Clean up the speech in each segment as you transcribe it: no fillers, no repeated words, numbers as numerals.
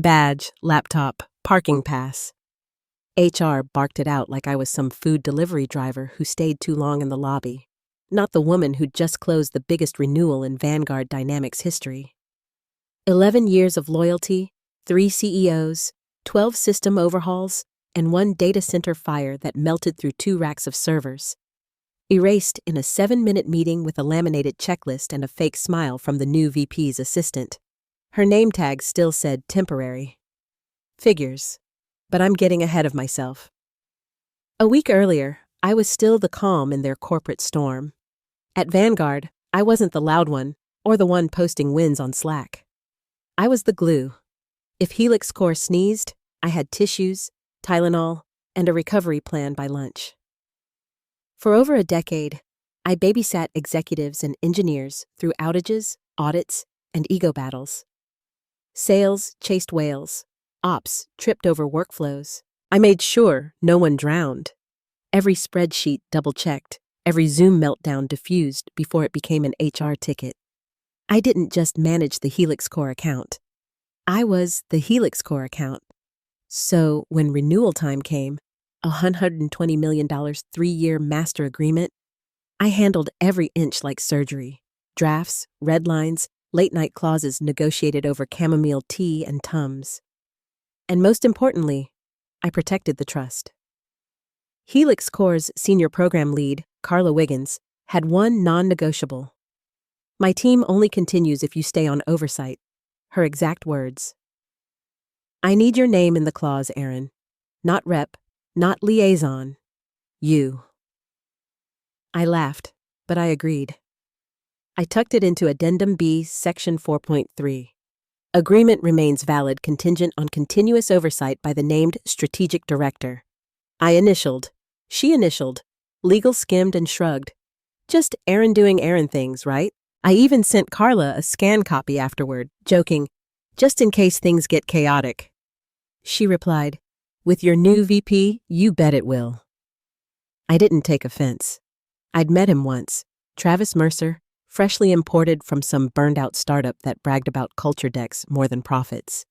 Badge, laptop, parking pass. HR barked it out like I was some food delivery driver who stayed too long in the lobby, not the woman who'd just closed the biggest renewal in Vanguard Dynamics history. 11 years of loyalty, 3 CEOs, 12 system overhauls, and 1 data center fire that melted through 2 racks of servers. Erased in a 7-minute meeting with a laminated checklist and a fake smile from the new VP's assistant. Her name tag still said temporary. Figures. But I'm getting ahead of myself. A week earlier, I was still the calm in their corporate storm. At Vanguard, I wasn't the loud one or the one posting wins on Slack. I was the glue. If Helix Core sneezed, I had tissues, Tylenol, and a recovery plan by lunch. For over a decade, I babysat executives and engineers through outages, audits, and ego battles. Sales chased whales. Ops tripped over workflows. I made sure no one drowned. Every spreadsheet double-checked, every Zoom meltdown diffused before it became an HR ticket. I didn't just manage the Helix Core account. I was the Helix Core account. So when renewal time came, a $120 million 3-year master agreement, I handled every inch like surgery. Drafts, red lines, late-night clauses negotiated over chamomile tea and Tums. And most importantly, I protected the trust. Helix Core's senior program lead, Carla Wiggins, had one non-negotiable. My team only continues if you stay on oversight. Her exact words. I need your name in the clause, Aaron. Not rep, not liaison. You. I laughed, but I agreed. I tucked it into Addendum B, Section 4.3. Agreement remains valid contingent on continuous oversight by the named strategic director. I initialed. She initialed. Legal skimmed and shrugged. Just Aaron doing Aaron things, right? I even sent Carla a scan copy afterward, joking, just in case things get chaotic. She replied, with your new VP, you bet it will. I didn't take offense. I'd met him once, Travis Mercer, freshly imported from some burned-out startup that bragged about culture decks more than profits.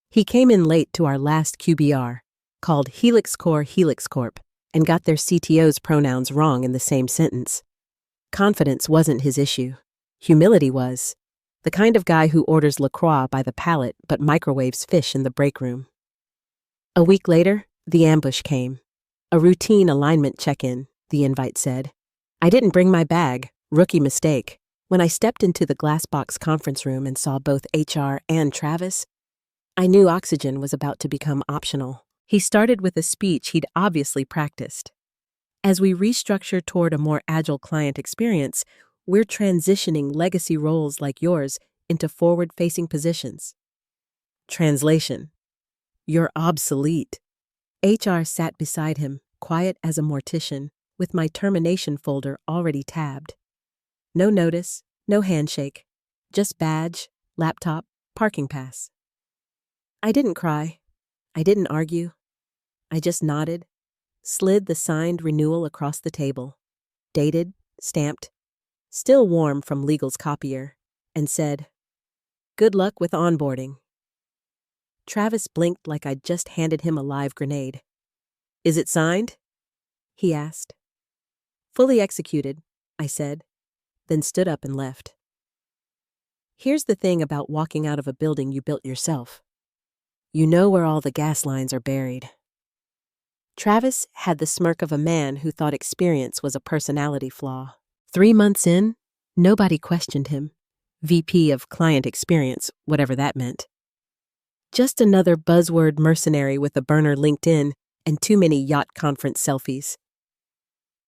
He came in late to our last QBR, called Helix Core Helix Corp, and got their CTO's pronouns wrong in the same sentence. Confidence wasn't his issue. Humility was. The kind of guy who orders LaCroix by the pallet but microwaves fish in the break room. A week later, the ambush came. A routine alignment check-in, the invite said. I didn't bring my bag. Rookie mistake. When I stepped into the glass-box conference room and saw both HR and Travis, I knew oxygen was about to become optional. He started with a speech he'd obviously practiced. As we restructure toward a more agile client experience, we're transitioning legacy roles like yours into forward-facing positions. Translation. You're obsolete. HR sat beside him, quiet as a mortician, with my termination folder already tabbed. No notice, no handshake, just badge, laptop, parking pass. I didn't cry. I didn't argue. I just nodded, slid the signed renewal across the table, dated, stamped, still warm from legal's copier, and said, good luck with onboarding. Travis blinked like I'd just handed him a live grenade. Is it signed? He asked. Fully executed, I said, then stood up and left. Here's the thing about walking out of a building you built yourself. You know where all the gas lines are buried. Travis had the smirk of a man who thought experience was a personality flaw. 3 months in, nobody questioned him. VP of Client Experience, whatever that meant. Just another buzzword mercenary with a burner LinkedIn and too many yacht conference selfies.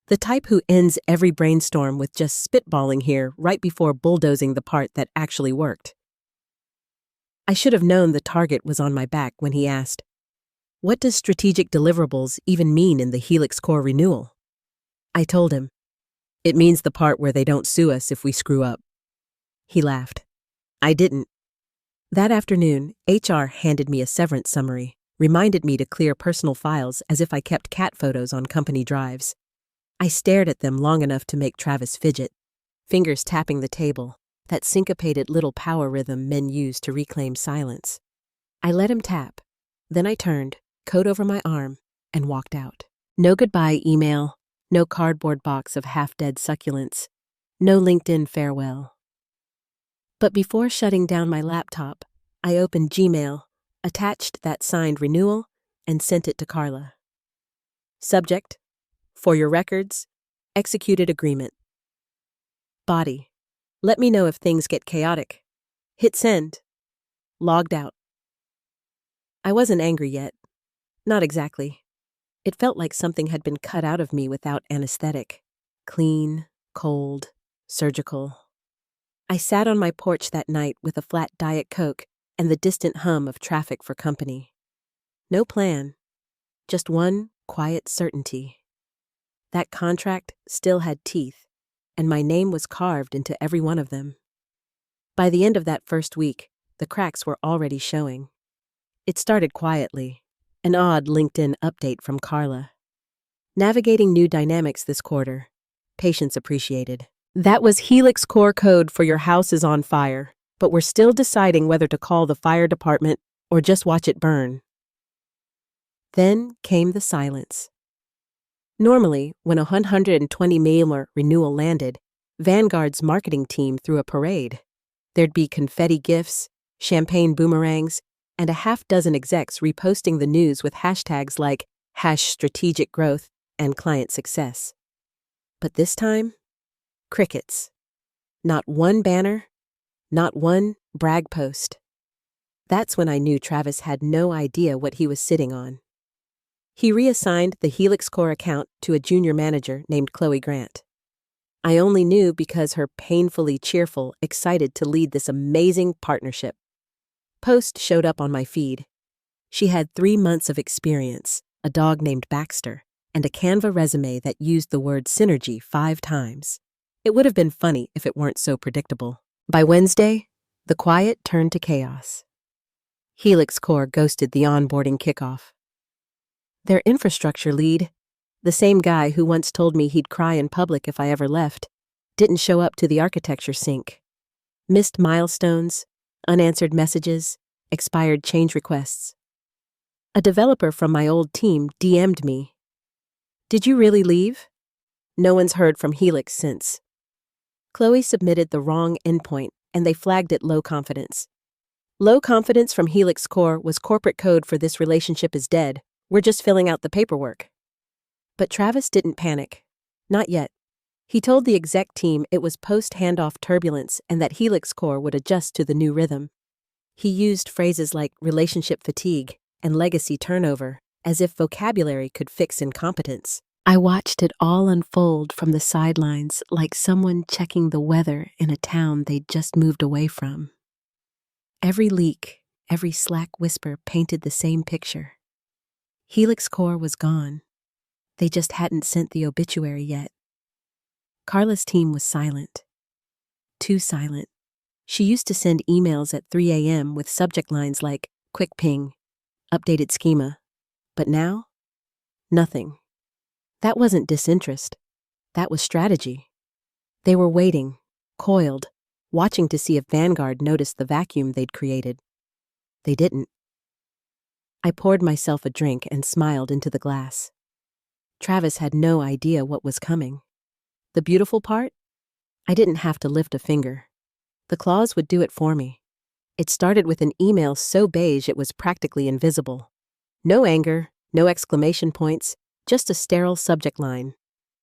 The type who ends every brainstorm with just spitballing here right before bulldozing the part that actually worked. I should have known the target was on my back when he asked, what does strategic deliverables even mean in the Helix Core renewal? I told him, it means the part where they don't sue us if we screw up. He laughed. I didn't. That afternoon, HR handed me a severance summary, reminded me to clear personal files as if I kept cat photos on company drives. I stared at them long enough to make Travis fidget, fingers tapping the table, that syncopated little power rhythm men use to reclaim silence. I let him tap. Then I turned, coat over my arm, and walked out. No goodbye email, no cardboard box of half-dead succulents, no LinkedIn farewell. But before shutting down my laptop, I opened Gmail, attached that signed renewal, and sent it to Carla. Subject: for your records, executed agreement. Body: let me know if things get chaotic. Hit send. Logged out. I wasn't angry yet. Not exactly. It felt like something had been cut out of me without anesthetic. Clean, cold, surgical. I sat on my porch that night with a flat Diet Coke and the distant hum of traffic for company. No plan. Just one quiet certainty. That contract still had teeth, and my name was carved into every one of them. By the end of that first week, the cracks were already showing. It started quietly, an odd LinkedIn update from Carla. Navigating new dynamics this quarter. Patience appreciated. That was Helix Core code for your house is on fire, but we're still deciding whether to call the fire department or just watch it burn. Then came the silence. Normally, when a 120 mailer renewal landed, Vanguard's marketing team threw a parade. There'd be confetti gifts, champagne boomerangs, and a half-dozen execs reposting the news with hashtags like #strategic growth and client success. But this time, crickets. Not one banner, not one brag post. That's when I knew Travis had no idea what he was sitting on. He reassigned the Helix Core account to a junior manager named Chloe Grant. I only knew because her painfully cheerful, excited to lead this amazing partnership post showed up on my feed. She had 3 months of experience, a dog named Baxter, and a Canva resume that used the word synergy 5 times. It would have been funny if it weren't so predictable. By Wednesday, the quiet turned to chaos. Helix Core ghosted the onboarding kickoff. Their infrastructure lead, the same guy who once told me he'd cry in public if I ever left, didn't show up to the architecture sync. Missed milestones, unanswered messages, expired change requests. A developer from my old team DM'd me. Did you really leave? No one's heard from Helix since. Chloe submitted the wrong endpoint, and they flagged it low confidence. Low confidence from Helix Core was corporate code for this relationship is dead. We're just filling out the paperwork. But Travis didn't panic. Not yet. He told the exec team it was post-handoff turbulence and that Helix Core would adjust to the new rhythm. He used phrases like relationship fatigue and legacy turnover, as if vocabulary could fix incompetence. I watched it all unfold from the sidelines like someone checking the weather in a town they'd just moved away from. Every leak, every Slack whisper painted the same picture. Helix Core was gone. They just hadn't sent the obituary yet. Carla's team was silent. Too silent. She used to send emails at 3 a.m. with subject lines like, quick ping, updated schema. But now, nothing. That wasn't disinterest. That was strategy. They were waiting, coiled, watching to see if Vanguard noticed the vacuum they'd created. They didn't. I poured myself a drink and smiled into the glass. Travis had no idea what was coming. The beautiful part? I didn't have to lift a finger. The claws would do it for me. It started with an email so beige it was practically invisible. No anger, no exclamation points, just a sterile subject line.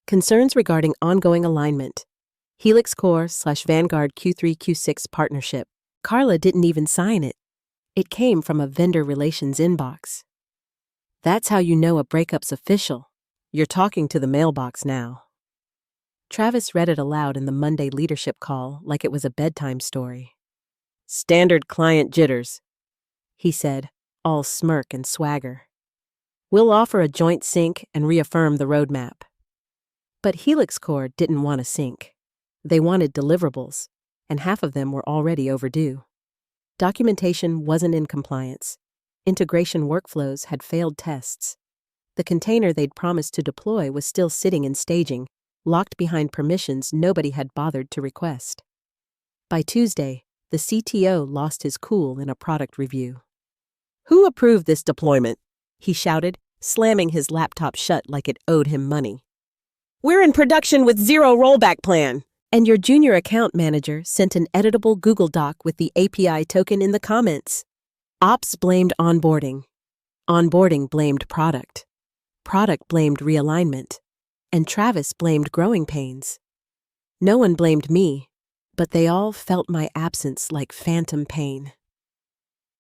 Concerns regarding ongoing alignment. Helix Core/Vanguard Q3-Q6 partnership. Carla didn't even sign it. It came from a vendor relations inbox. That's how you know a breakup's official. You're talking to the mailbox now. Travis read it aloud in the Monday leadership call like it was a bedtime story. Standard client jitters, he said, all smirk and swagger. We'll offer a joint sync and reaffirm the roadmap. But Helix Core didn't want a sync. They wanted deliverables, and half of them were already overdue. Documentation wasn't in compliance. Integration workflows had failed tests. The container they'd promised to deploy was still sitting in staging, locked behind permissions nobody had bothered to request. By Tuesday, the CTO lost his cool in a product review. Who approved this deployment? He shouted, slamming his laptop shut like it owed him money. We're in production with zero rollback plan. And your junior account manager sent an editable Google Doc with the API token in the comments. Ops blamed onboarding. Onboarding blamed product. Product blamed realignment. And Travis blamed growing pains. No one blamed me, but they all felt my absence like phantom pain.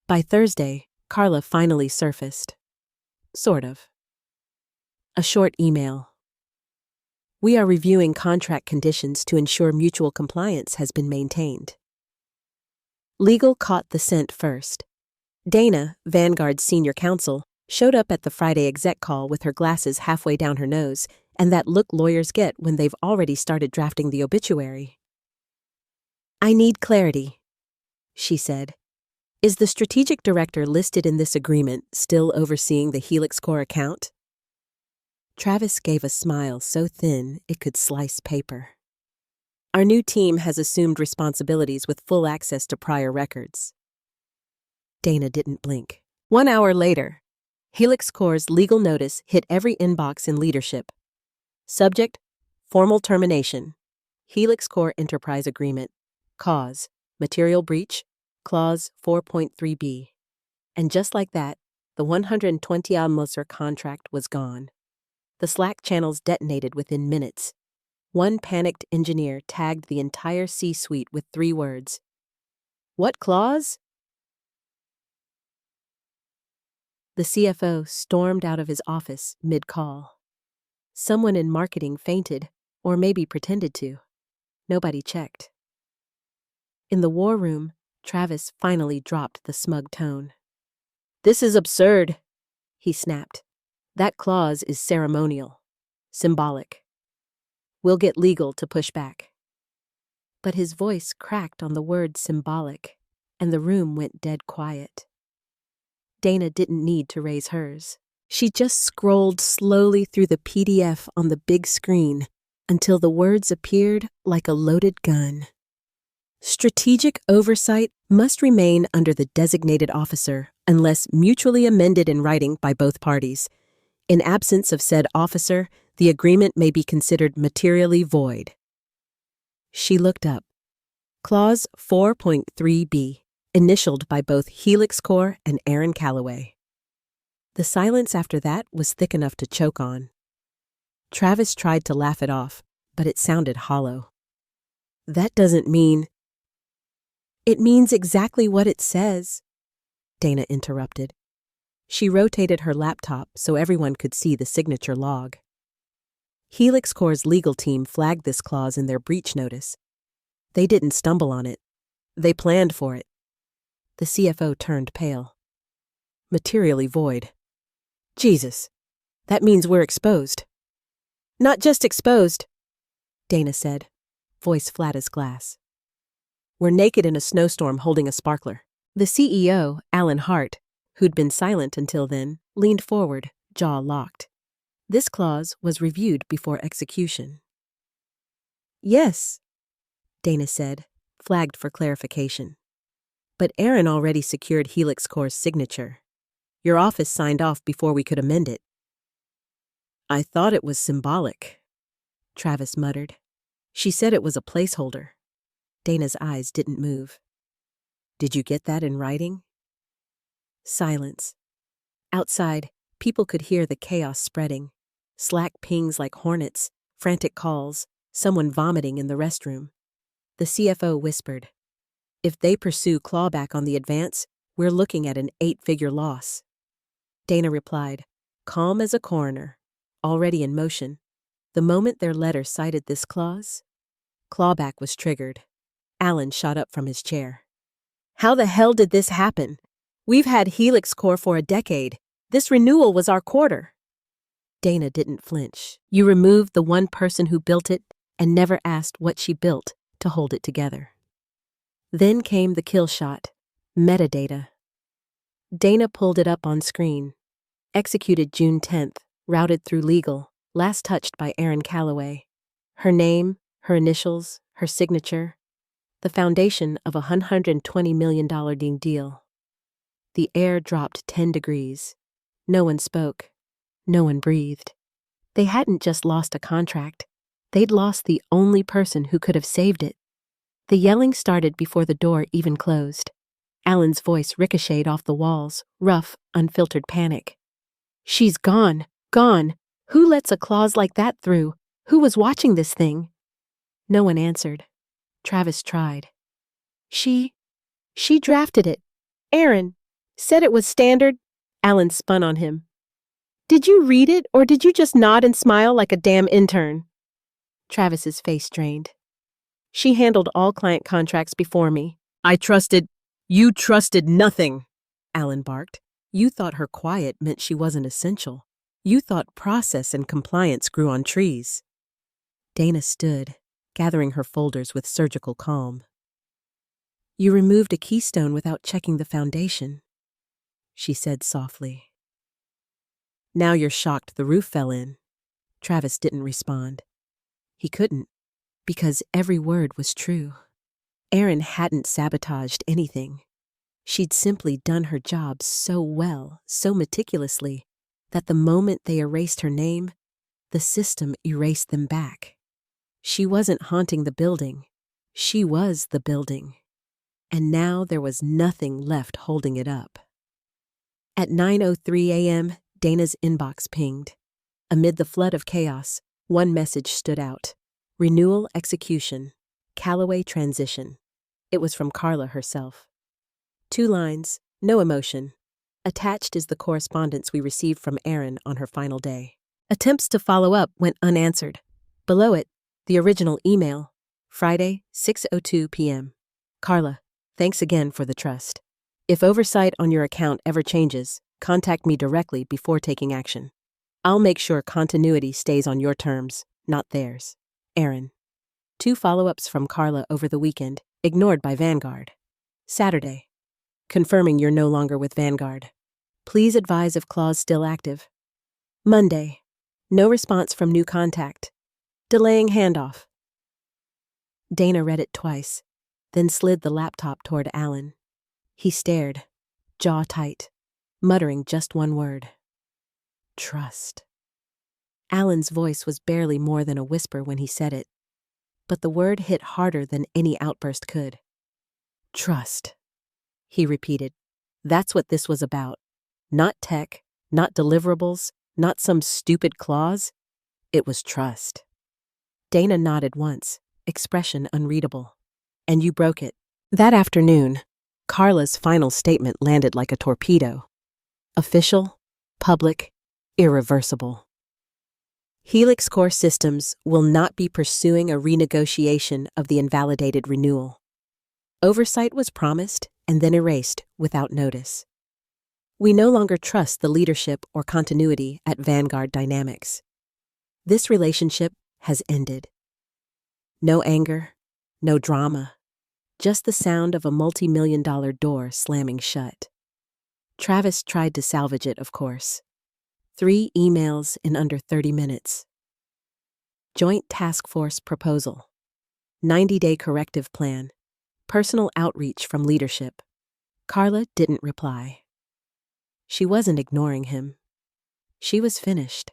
By Thursday, Carla finally surfaced. Sort of. A short email. We are reviewing contract conditions to ensure mutual compliance has been maintained. Legal caught the scent first. Dana, Vanguard's senior counsel, showed up at the Friday exec call with her glasses halfway down her nose and that look lawyers get when they've already started drafting the obituary. I need clarity, she said. Is the strategic director listed in this agreement still overseeing the Helix Core account? Travis gave a smile so thin it could slice paper. Our new team has assumed responsibilities with full access to prior records. Dana didn't blink. 1 hour later, Helix Core's legal notice hit every inbox in leadership. Subject: formal termination. Helix Core Enterprise Agreement. Cause: material breach. Clause 4.3b. And just like that, the 120-Almoser contract was gone. The Slack channels detonated within minutes. One panicked engineer tagged the entire C-suite with 3 words. What clause? The CFO stormed out of his office mid-call. Someone in marketing fainted, or maybe pretended to. Nobody checked. In the war room, Travis finally dropped the smug tone. This is absurd, he snapped. That clause is ceremonial, symbolic. We'll get legal to push back. But his voice cracked on the word symbolic, and the room went dead quiet. Dana didn't need to raise hers. She just scrolled slowly through the PDF on the big screen until the words appeared like a loaded gun. Strategic oversight must remain under the designated officer unless mutually amended in writing by both parties. In absence of said officer, the agreement may be considered materially void. She looked up. Clause 4.3b, initialed by both Helix Core and Aaron Calloway. The silence after that was thick enough to choke on. Travis tried to laugh it off, but it sounded hollow. That doesn't mean... It means exactly what it says, Dana interrupted. She rotated her laptop so everyone could see the signature log. Helix Core's legal team flagged this clause in their breach notice. They didn't stumble on it. They planned for it. The CFO turned pale. Materially void. Jesus, that means we're exposed. Not just exposed, Dana said, voice flat as glass. We're naked in a snowstorm holding a sparkler. The CEO, Alan Hart, who'd been silent until then, leaned forward, jaw locked. This clause was reviewed before execution. Yes, Dana said, flagged for clarification. But Aaron already secured Helix Core's signature. Your office signed off before we could amend it. I thought it was symbolic, Travis muttered. She said it was a placeholder. Dana's eyes didn't move. Did you get that in writing? Silence. Outside, people could hear the chaos spreading. Slack pings like hornets, frantic calls, someone vomiting in the restroom. The CFO whispered, If they pursue clawback on the advance, we're looking at an 8-figure loss. Dana replied, calm as a coroner, already in motion. The moment their letter cited this clause, clawback was triggered. Alan shot up from his chair. How the hell did this happen? We've had Helix Core for a decade. This renewal was our quarter. Dana didn't flinch. You removed the one person who built it and never asked what she built to hold it together. Then came the kill shot, metadata. Dana pulled it up on screen. Executed June 10th, routed through legal, last touched by Aaron Calloway. Her name, her initials, her signature. The foundation of a $120 million deal. The air dropped 10 degrees. No one spoke. No one breathed. They hadn't just lost a contract. They'd lost the only person who could have saved it. The yelling started before the door even closed. Alan's voice ricocheted off the walls, rough, unfiltered panic. "She's gone, gone. Who lets a clause like that through? Who was watching this thing?" No one answered. Travis tried. She drafted it. Aaron said it was standard." Alan spun on him. "Did you read it, or did you just nod and smile like a damn intern?" Travis's face drained. "She handled all client contracts before me." You trusted nothing." Alan barked. "You thought her quiet meant she wasn't essential. You thought process and compliance grew on trees." Dana stood, gathering her folders with surgical calm. "You removed a keystone without checking the foundation," she said softly. "Now you're shocked the roof fell in." Travis didn't respond. He couldn't, because every word was true. Erin hadn't sabotaged anything. She'd simply done her job so well, so meticulously, that the moment they erased her name, the system erased them back. She wasn't haunting the building. She was the building. And now there was nothing left holding it up. At 9:03 a.m., Dana's inbox pinged. Amid the flood of chaos, one message stood out. Renewal execution. Callaway transition. It was from Carla herself. 2 lines, no emotion. Attached is the correspondence we received from Erin on her final day. Attempts to follow up went unanswered. Below it, the original email, Friday, 6:02 p.m. "Carla, thanks again for the trust. If oversight on your account ever changes, contact me directly before taking action. I'll make sure continuity stays on your terms, not theirs. Erin." 2 follow-ups from Carla over the weekend, ignored by Vanguard. Saturday. "Confirming you're no longer with Vanguard. Please advise if clause still active." Monday. "No response from new contact. Delaying handoff." Dana read it twice, then slid the laptop toward Alan. He stared, jaw tight, muttering just one word. "Trust." Alan's voice was barely more than a whisper when he said it, but the word hit harder than any outburst could. "Trust," he repeated. "That's what this was about. Not tech, not deliverables, not some stupid clause. It was trust." Dana nodded once, expression unreadable. "And you broke it." That afternoon, Carla's final statement landed like a torpedo. Official, public, irreversible. Helix Core Systems will not be pursuing a renegotiation of the invalidated renewal. Oversight was promised and then erased without notice. We no longer trust the leadership or continuity at Vanguard Dynamics. This relationship has ended. No anger, no drama, just the sound of a multi-million-dollar door slamming shut. Travis tried to salvage it, of course. 3 emails in under 30 minutes. Joint Task Force proposal. 90-day corrective plan. Personal outreach from leadership. Carla didn't reply. She wasn't ignoring him. She was finished.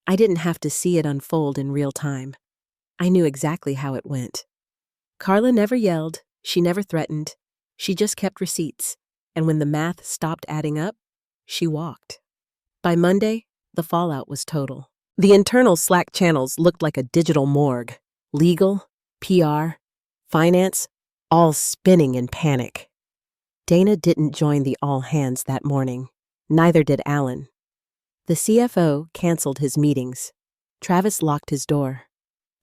I didn't have to see it unfold in real time. I knew exactly how it went. Carla never yelled, she never threatened, she just kept receipts, and when the math stopped adding up, she walked. By Monday, the fallout was total. The internal Slack channels looked like a digital morgue. Legal, PR, finance, all spinning in panic. Dana didn't join the all-hands that morning. Neither did Alan. The CFO canceled his meetings. Travis locked his door.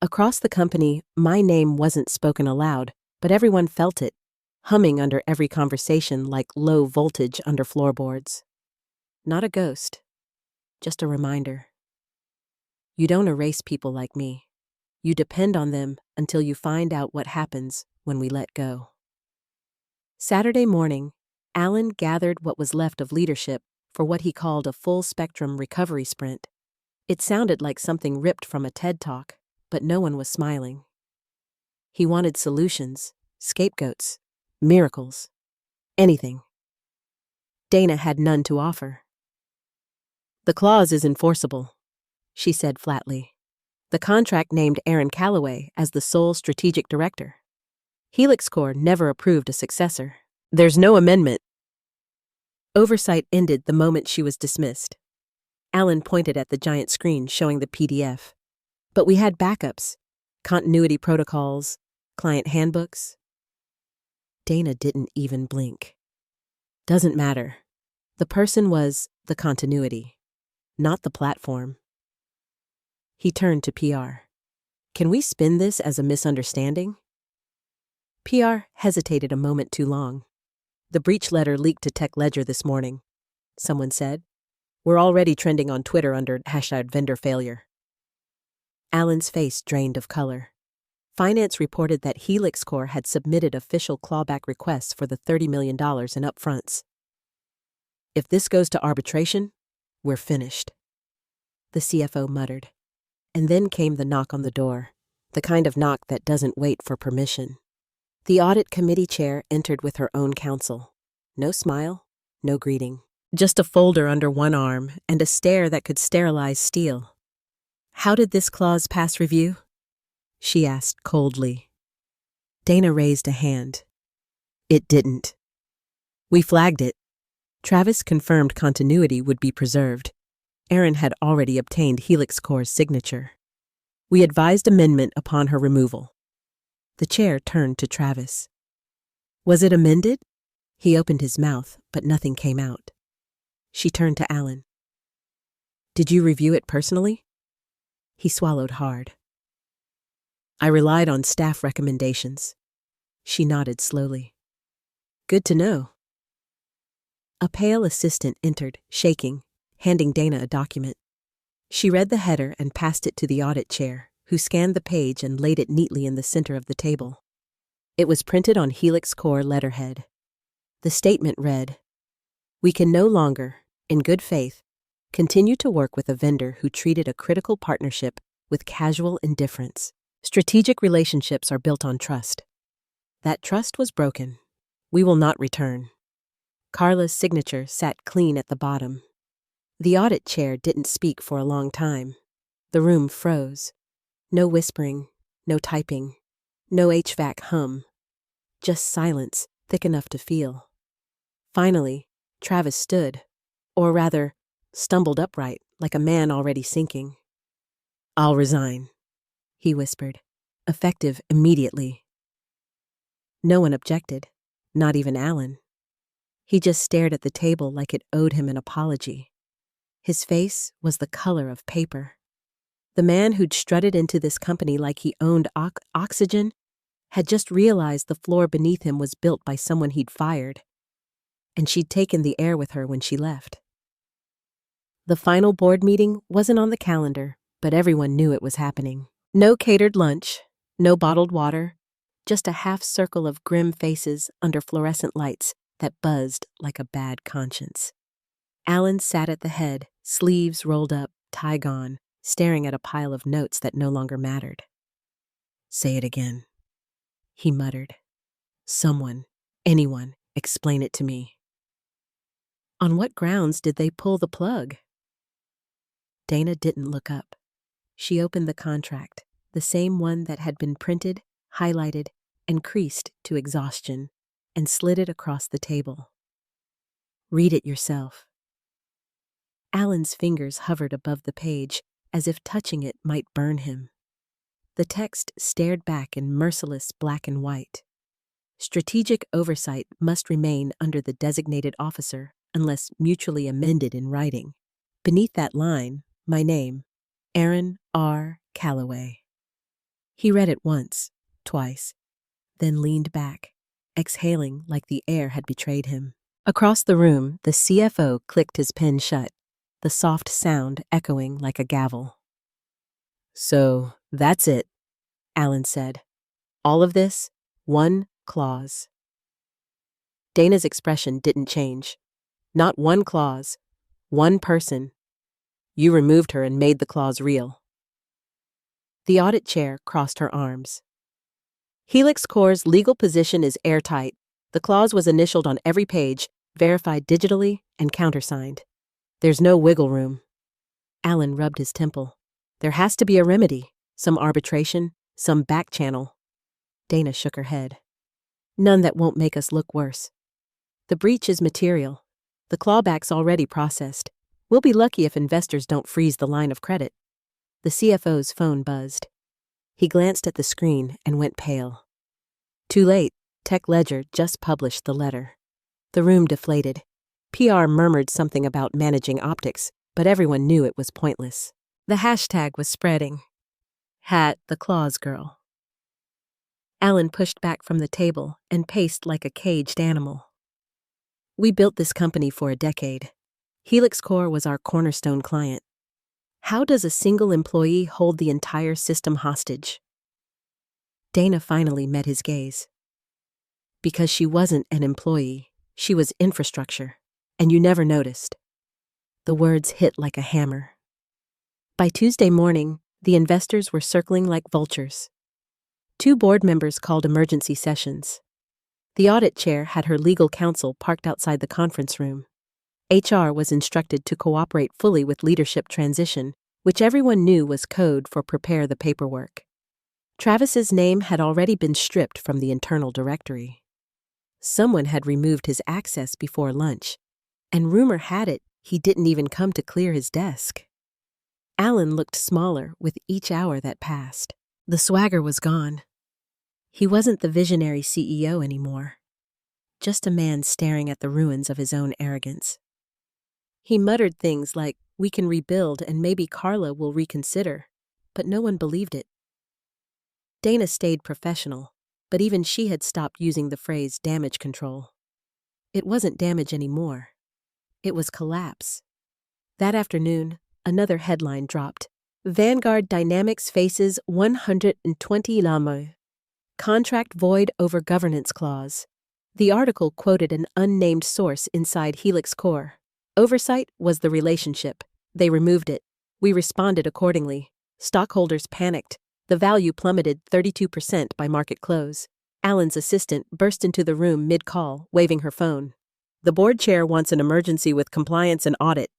Across the company, my name wasn't spoken aloud, but everyone felt it, humming under every conversation like low voltage under floorboards. Not a ghost, just a reminder. You don't erase people like me. You depend on them until you find out what happens when we let go. Saturday morning, Alan gathered what was left of leadership for what he called a full-spectrum recovery sprint. It sounded like something ripped from a TED Talk, but no one was smiling. He wanted solutions, scapegoats, miracles, anything. Dana had none to offer. The clause is enforceable, she said flatly. The contract named Aaron Calloway as the sole strategic director. Helix Corp never approved a successor. There's no amendment. Oversight ended the moment she was dismissed. Alan pointed at the giant screen showing the PDF. But we had backups, continuity protocols, client handbooks. Dana didn't even blink. Doesn't matter. The person was the continuity, not the platform. He turned to PR. Can we spin this as a misunderstanding? PR hesitated a moment too long. The breach letter leaked to Tech Ledger this morning, someone said. We're already trending on Twitter under #vendor-failure. Alan's face drained of color. Finance reported that Helix Corp had submitted official clawback requests for the $30 million in upfronts. If this goes to arbitration, we're finished, the CFO muttered. And then came the knock on the door, the kind of knock that doesn't wait for permission. The audit committee chair entered with her own counsel. No smile, no greeting. Just a folder under one arm and a stare that could sterilize steel. How did this clause pass review? She asked coldly. Dana raised a hand. It didn't. We flagged it. Travis confirmed continuity would be preserved. Aaron had already obtained Helix Corp's signature. We advised amendment upon her removal. The chair turned to Travis. Was it amended? He opened his mouth, but nothing came out. She turned to Alan. Did you review it personally? He swallowed hard. I relied on staff recommendations. She nodded slowly. Good to know. A pale assistant entered, shaking, handing Dana a document. She read the header and passed it to the audit chair, who scanned the page and laid it neatly in the center of the table. It was printed on Helix Corp letterhead. The statement read, "We can no longer, in good faith, continue to work with a vendor who treated a critical partnership with casual indifference. Strategic relationships are built on trust. That trust was broken. We will not return." Carla's signature sat clean at the bottom. The audit chair didn't speak for a long time. The room froze. No whispering, no typing, no HVAC hum. Just silence, thick enough to feel. Finally, Travis stood, or rather, stumbled upright like a man already sinking. I'll resign, he whispered, effective immediately. No one objected, not even Alan. He just stared at the table like it owed him an apology. His face was the color of paper. The man who'd strutted into this company like he owned oxygen had just realized the floor beneath him was built by someone he'd fired, and she'd taken the air with her when she left. The final board meeting wasn't on the calendar, but everyone knew it was happening. No catered lunch, no bottled water, just a half circle of grim faces under fluorescent lights that buzzed like a bad conscience. Alan sat at the head, sleeves rolled up, tie gone, staring at a pile of notes that no longer mattered. Say it again, he muttered. Someone, anyone, explain it to me. On what grounds did they pull the plug? Dana didn't look up. She opened the contract, the same one that had been printed, highlighted, and creased to exhaustion, and slid it across the table. Read it yourself. Alan's fingers hovered above the page, as if touching it might burn him. The text stared back in merciless black and white. Strategic oversight must remain under the designated officer unless mutually amended in writing. Beneath that line, my name, Aaron R. Calloway. He read it once, twice, then leaned back, exhaling like the air had betrayed him. Across the room, the CFO clicked his pen shut, the soft sound echoing like a gavel. So, that's it, Alan said. All of this, one clause. Dana's expression didn't change. Not one clause, one person. You removed her and made the clause real. The audit chair crossed her arms. Helix Corp's legal position is airtight. The clause was initialed on every page, verified digitally and countersigned. There's no wiggle room. Alan rubbed his temple. There has to be a remedy, some arbitration, some back channel. Dana shook her head. None that won't make us look worse. The breach is material. The clawback's already processed. We'll be lucky if investors don't freeze the line of credit. The CFO's phone buzzed. He glanced at the screen and went pale. Too late. Tech Ledger just published the letter. The room deflated. PR murmured something about managing optics, but everyone knew it was pointless. The hashtag was spreading. The claws girl. Alan pushed back from the table and paced like a caged animal. We built this company for a decade. Helix Core was our cornerstone client. How does a single employee hold the entire system hostage? Dana finally met his gaze. Because she wasn't an employee, she was infrastructure, and you never noticed. The words hit like a hammer. By Tuesday morning, the investors were circling like vultures. 2 board members called emergency sessions. The audit chair had her legal counsel parked outside the conference room. HR was instructed to cooperate fully with leadership transition, which everyone knew was code for prepare the paperwork. Travis's name had already been stripped from the internal directory. Someone had removed his access before lunch, and rumor had it he didn't even come to clear his desk. Alan looked smaller with each hour that passed. The swagger was gone. He wasn't the visionary CEO anymore, just a man staring at the ruins of his own arrogance. He muttered things like, "We can rebuild and maybe Carla will reconsider," but no one believed it. Dana stayed professional, but even she had stopped using the phrase damage control. It wasn't damage anymore. It was collapse. That afternoon, another headline dropped. Vanguard Dynamics faces 120 lamo. Contract void over governance clause. The article quoted an unnamed source inside Helix Core. Oversight was the relationship. They removed it. We responded accordingly. Stockholders panicked. The value plummeted 32% by market close. Alan's assistant burst into the room mid-call, waving her phone. The board chair wants an emergency with compliance and audit.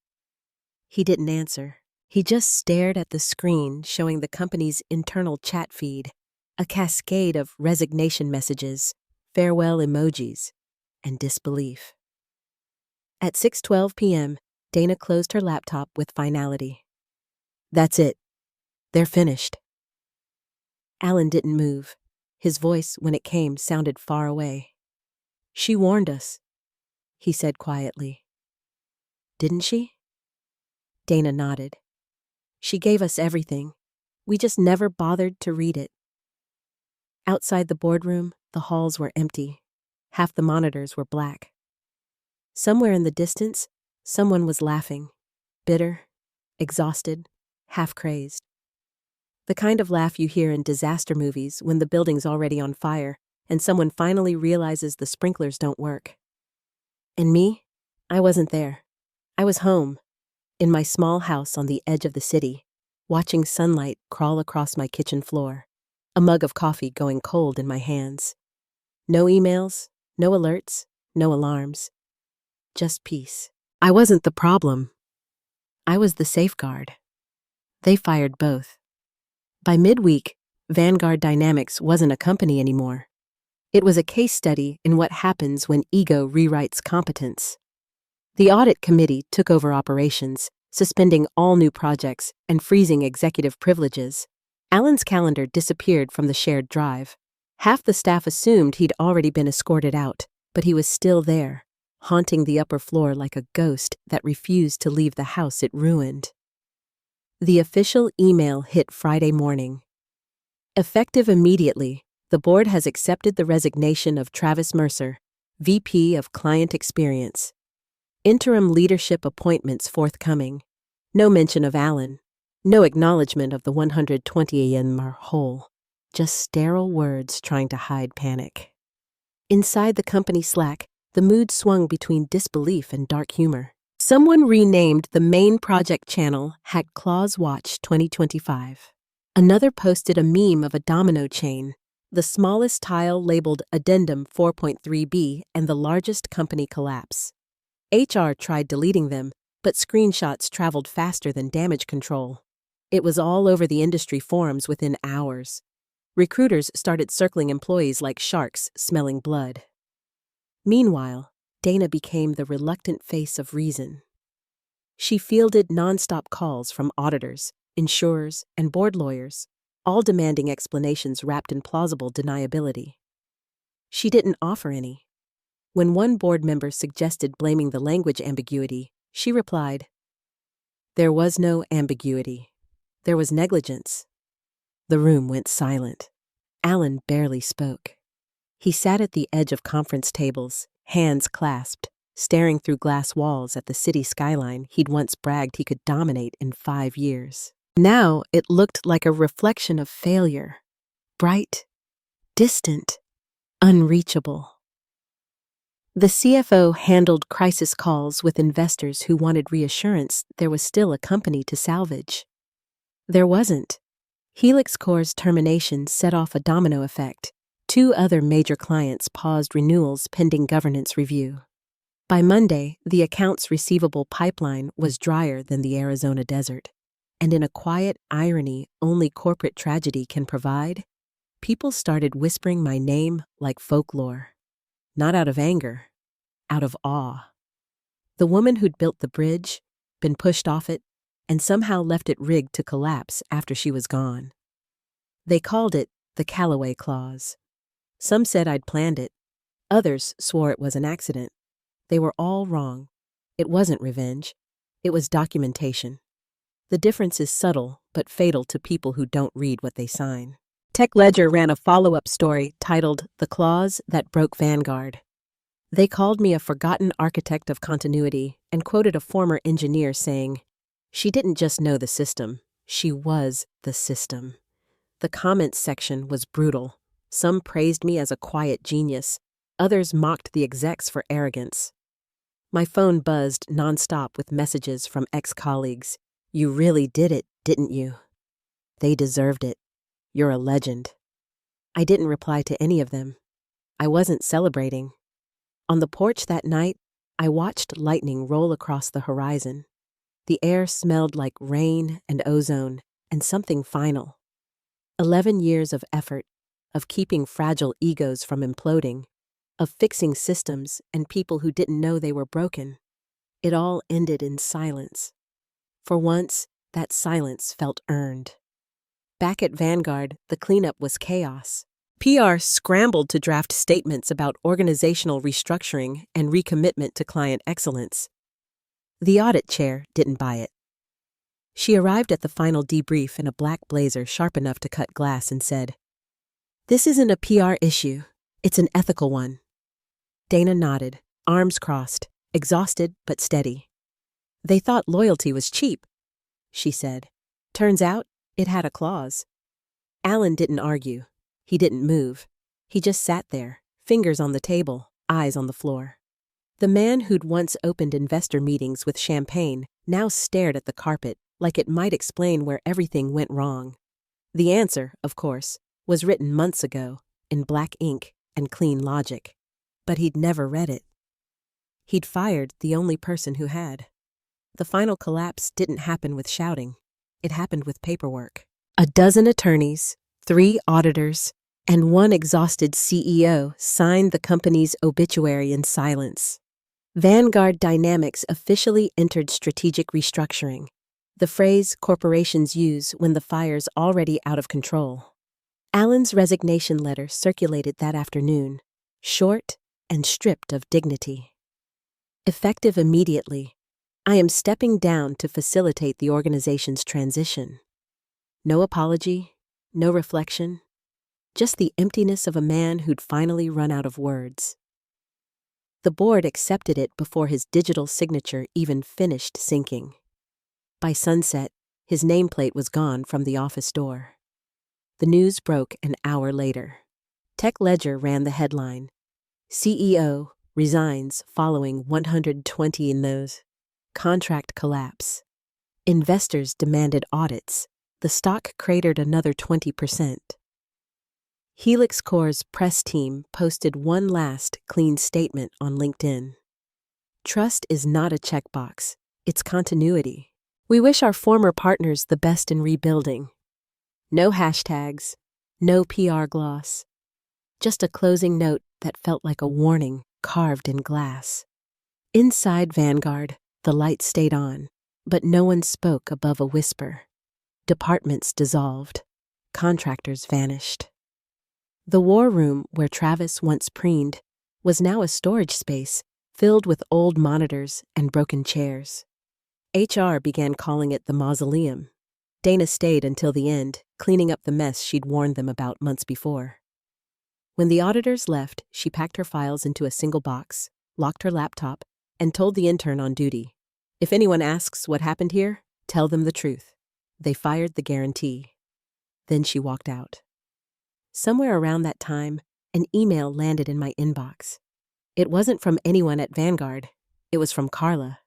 He didn't answer. He just stared at the screen showing the company's internal chat feed, a cascade of resignation messages, farewell emojis, and disbelief. At 6:12 p.m., Dana closed her laptop with finality. That's it. They're finished. Alan didn't move. His voice, when it came, sounded far away. She warned us, he said quietly. Didn't she? Dana nodded. She gave us everything. We just never bothered to read it. Outside the boardroom, the halls were empty. Half the monitors were black. Somewhere in the distance, someone was laughing, bitter, exhausted, half-crazed. The kind of laugh you hear in disaster movies when the building's already on fire and someone finally realizes the sprinklers don't work. And me? I wasn't there. I was home, in my small house on the edge of the city, watching sunlight crawl across my kitchen floor, a mug of coffee going cold in my hands. No emails, no alerts, no alarms. Just peace. I wasn't the problem. I was the safeguard. They fired both. By midweek, Vanguard Dynamics wasn't a company anymore. It was a case study in what happens when ego rewrites competence. The audit committee took over operations, suspending all new projects and freezing executive privileges. Alan's calendar disappeared from the shared drive. Half the staff assumed he'd already been escorted out, but he was still there, haunting the upper floor like a ghost that refused to leave the house it ruined. The official email hit Friday morning. Effective immediately, the board has accepted the resignation of Travis Mercer, VP of Client Experience. Interim leadership appointments forthcoming. No mention of Alan. No acknowledgement of the 120 AMR hole. Just sterile words trying to hide panic. Inside the company Slack, the mood swung between disbelief and dark humor. Someone renamed the main project channel Claus Watch 2025. Another posted a meme of a domino chain, the smallest tile labeled Addendum 4.3b and the largest company collapse. HR tried deleting them, but screenshots traveled faster than damage control. It was all over the industry forums within hours. Recruiters started circling employees like sharks smelling blood. Meanwhile, Dana became the reluctant face of reason. She fielded nonstop calls from auditors, insurers, and board lawyers, all demanding explanations wrapped in plausible deniability. She didn't offer any. When one board member suggested blaming the language ambiguity, she replied, "There was no ambiguity. There was negligence." The room went silent. Alan barely spoke. He sat at the edge of conference tables, hands clasped, staring through glass walls at the city skyline he'd once bragged he could dominate in 5 years. Now it looked like a reflection of failure, bright, distant, unreachable. The CFO handled crisis calls with investors who wanted reassurance there was still a company to salvage. There wasn't. Helix Core's termination set off a domino effect. 2 other major clients paused renewals pending governance review. By Monday, the accounts receivable pipeline was drier than the Arizona desert. And in a quiet irony only corporate tragedy can provide, people started whispering my name like folklore. Not out of anger, out of awe. The woman who'd built the bridge, been pushed off it, and somehow left it rigged to collapse after she was gone. They called it the Callaway Clause. Some said I'd planned it. Others swore it was an accident. They were all wrong. It wasn't revenge. It was documentation. The difference is subtle but fatal to people who don't read what they sign. Tech Ledger ran a follow-up story titled "The Clause That Broke Vanguard." They called me a forgotten architect of continuity and quoted a former engineer saying, "She didn't just know the system, she was the system." The comments section was brutal. Some praised me as a quiet genius. Others mocked the execs for arrogance. My phone buzzed nonstop with messages from ex-colleagues. "You really did it, didn't you? They deserved it. You're a legend." I didn't reply to any of them. I wasn't celebrating. On the porch that night, I watched lightning roll across the horizon. The air smelled like rain and ozone and something final. 11 years of effort, of keeping fragile egos from imploding, of fixing systems and people who didn't know they were broken. It all ended in silence. For once, that silence felt earned. Back at Vanguard, the cleanup was chaos. PR scrambled to draft statements about organizational restructuring and recommitment to client excellence. The audit chair didn't buy it. She arrived at the final debrief in a black blazer sharp enough to cut glass and said, "This isn't a PR issue. It's an ethical one." Dana nodded, arms crossed, exhausted but steady. "They thought loyalty was cheap," she said. "Turns out, it had a clause." Alan didn't argue. He didn't move. He just sat there, fingers on the table, eyes on the floor. The man who'd once opened investor meetings with champagne now stared at the carpet like it might explain where everything went wrong. The answer, of course, was written months ago, in black ink and clean logic. But he'd never read it. He'd fired the only person who had. The final collapse didn't happen with shouting. It happened with paperwork. 12 attorneys, 3 auditors, and 1 exhausted CEO signed the company's obituary in silence. Vanguard Dynamics officially entered strategic restructuring, the phrase corporations use when the fire's already out of control. Alan's resignation letter circulated that afternoon, short and stripped of dignity. Effective immediately, I am stepping down to facilitate the organization's transition. No apology, no reflection, just the emptiness of a man who'd finally run out of words. The board accepted it before his digital signature even finished syncing. By sunset, his nameplate was gone from the office door. The news broke an hour later. Tech Ledger ran the headline, "CEO resigns following 120 in those. Contract collapse." Investors demanded audits. The stock cratered another 20%. Helix Core's press team posted one last clean statement on LinkedIn. Trust is not a checkbox, it's continuity. We wish our former partners the best in rebuilding. No hashtags, no PR gloss, just a closing note that felt like a warning carved in glass. Inside Vanguard, the light stayed on, but no one spoke above a whisper. Departments dissolved, contractors vanished. The war room where Travis once preened was now a storage space filled with old monitors and broken chairs. HR began calling it the mausoleum. Dana stayed until the end, cleaning up the mess she'd warned them about months before. When the auditors left, she packed her files into a single box, locked her laptop, and told the intern on duty, "If anyone asks what happened here, tell them the truth. They fired the guarantee." Then she walked out. Somewhere around that time, an email landed in my inbox. It wasn't from anyone at Vanguard. It was from Carla.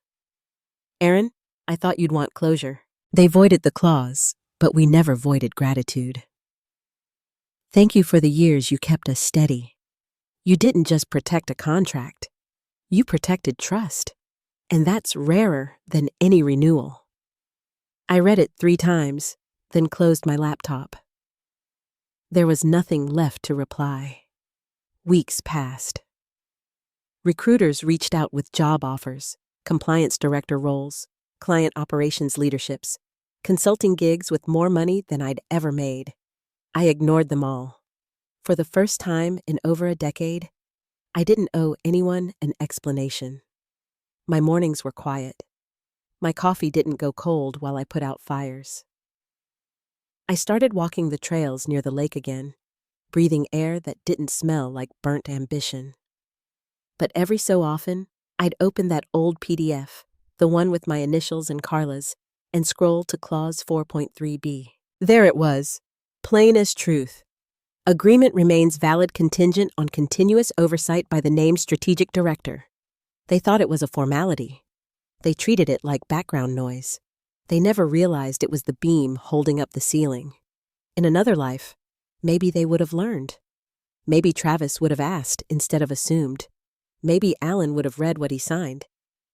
"Aaron, I thought you'd want closure. They voided the clause, but we never voided gratitude. Thank you for the years you kept us steady. You didn't just protect a contract. You protected trust. And that's rarer than any renewal." I read it 3 times, then closed my laptop. There was nothing left to reply. Weeks passed. Recruiters reached out with job offers, compliance director roles, client operations leaderships, consulting gigs with more money than I'd ever made. I ignored them all. For the first time in over a decade, I didn't owe anyone an explanation. My mornings were quiet. My coffee didn't go cold while I put out fires. I started walking the trails near the lake again, breathing air that didn't smell like burnt ambition. But every so often, I'd open that old PDF, the one with my initials and Carla's, and scroll to Clause 4.3b. There it was, plain as truth. Agreement remains valid contingent on continuous oversight by the named strategic director. They thought it was a formality. They treated it like background noise. They never realized it was the beam holding up the ceiling. In another life, maybe they would have learned. Maybe Travis would have asked instead of assumed. Maybe Alan would have read what he signed.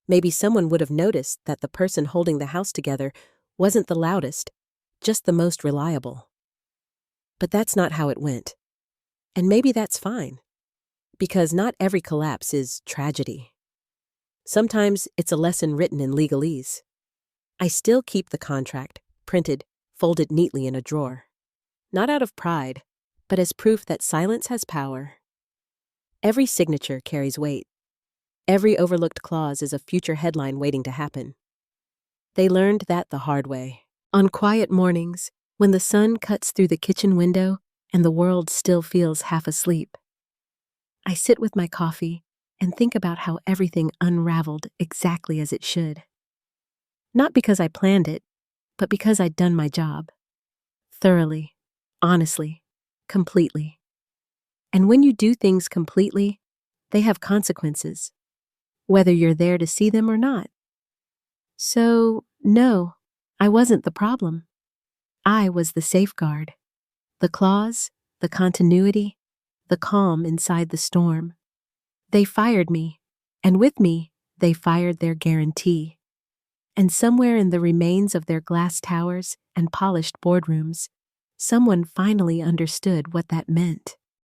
Maybe someone would have noticed that the person holding the house together wasn't the loudest, just the most reliable. But that's not how it went. And maybe that's fine. Because not every collapse is tragedy. Sometimes it's a lesson written in legalese. I still keep the contract, printed, folded neatly in a drawer. Not out of pride, but as proof that silence has power. Every signature carries weight. Every overlooked clause is a future headline waiting to happen. They learned that the hard way. On quiet mornings, when the sun cuts through the kitchen window and the world still feels half asleep, I sit with my coffee and think about how everything unraveled exactly as it should. Not because I planned it, but because I'd done my job. Thoroughly, honestly, completely. And when you do things completely, they have consequences, whether you're there to see them or not. So, no, I wasn't the problem. I was the safeguard, the clause, the continuity, the calm inside the storm. They fired me, and with me, they fired their guarantee. And somewhere in the remains of their glass towers and polished boardrooms, someone finally understood what that meant.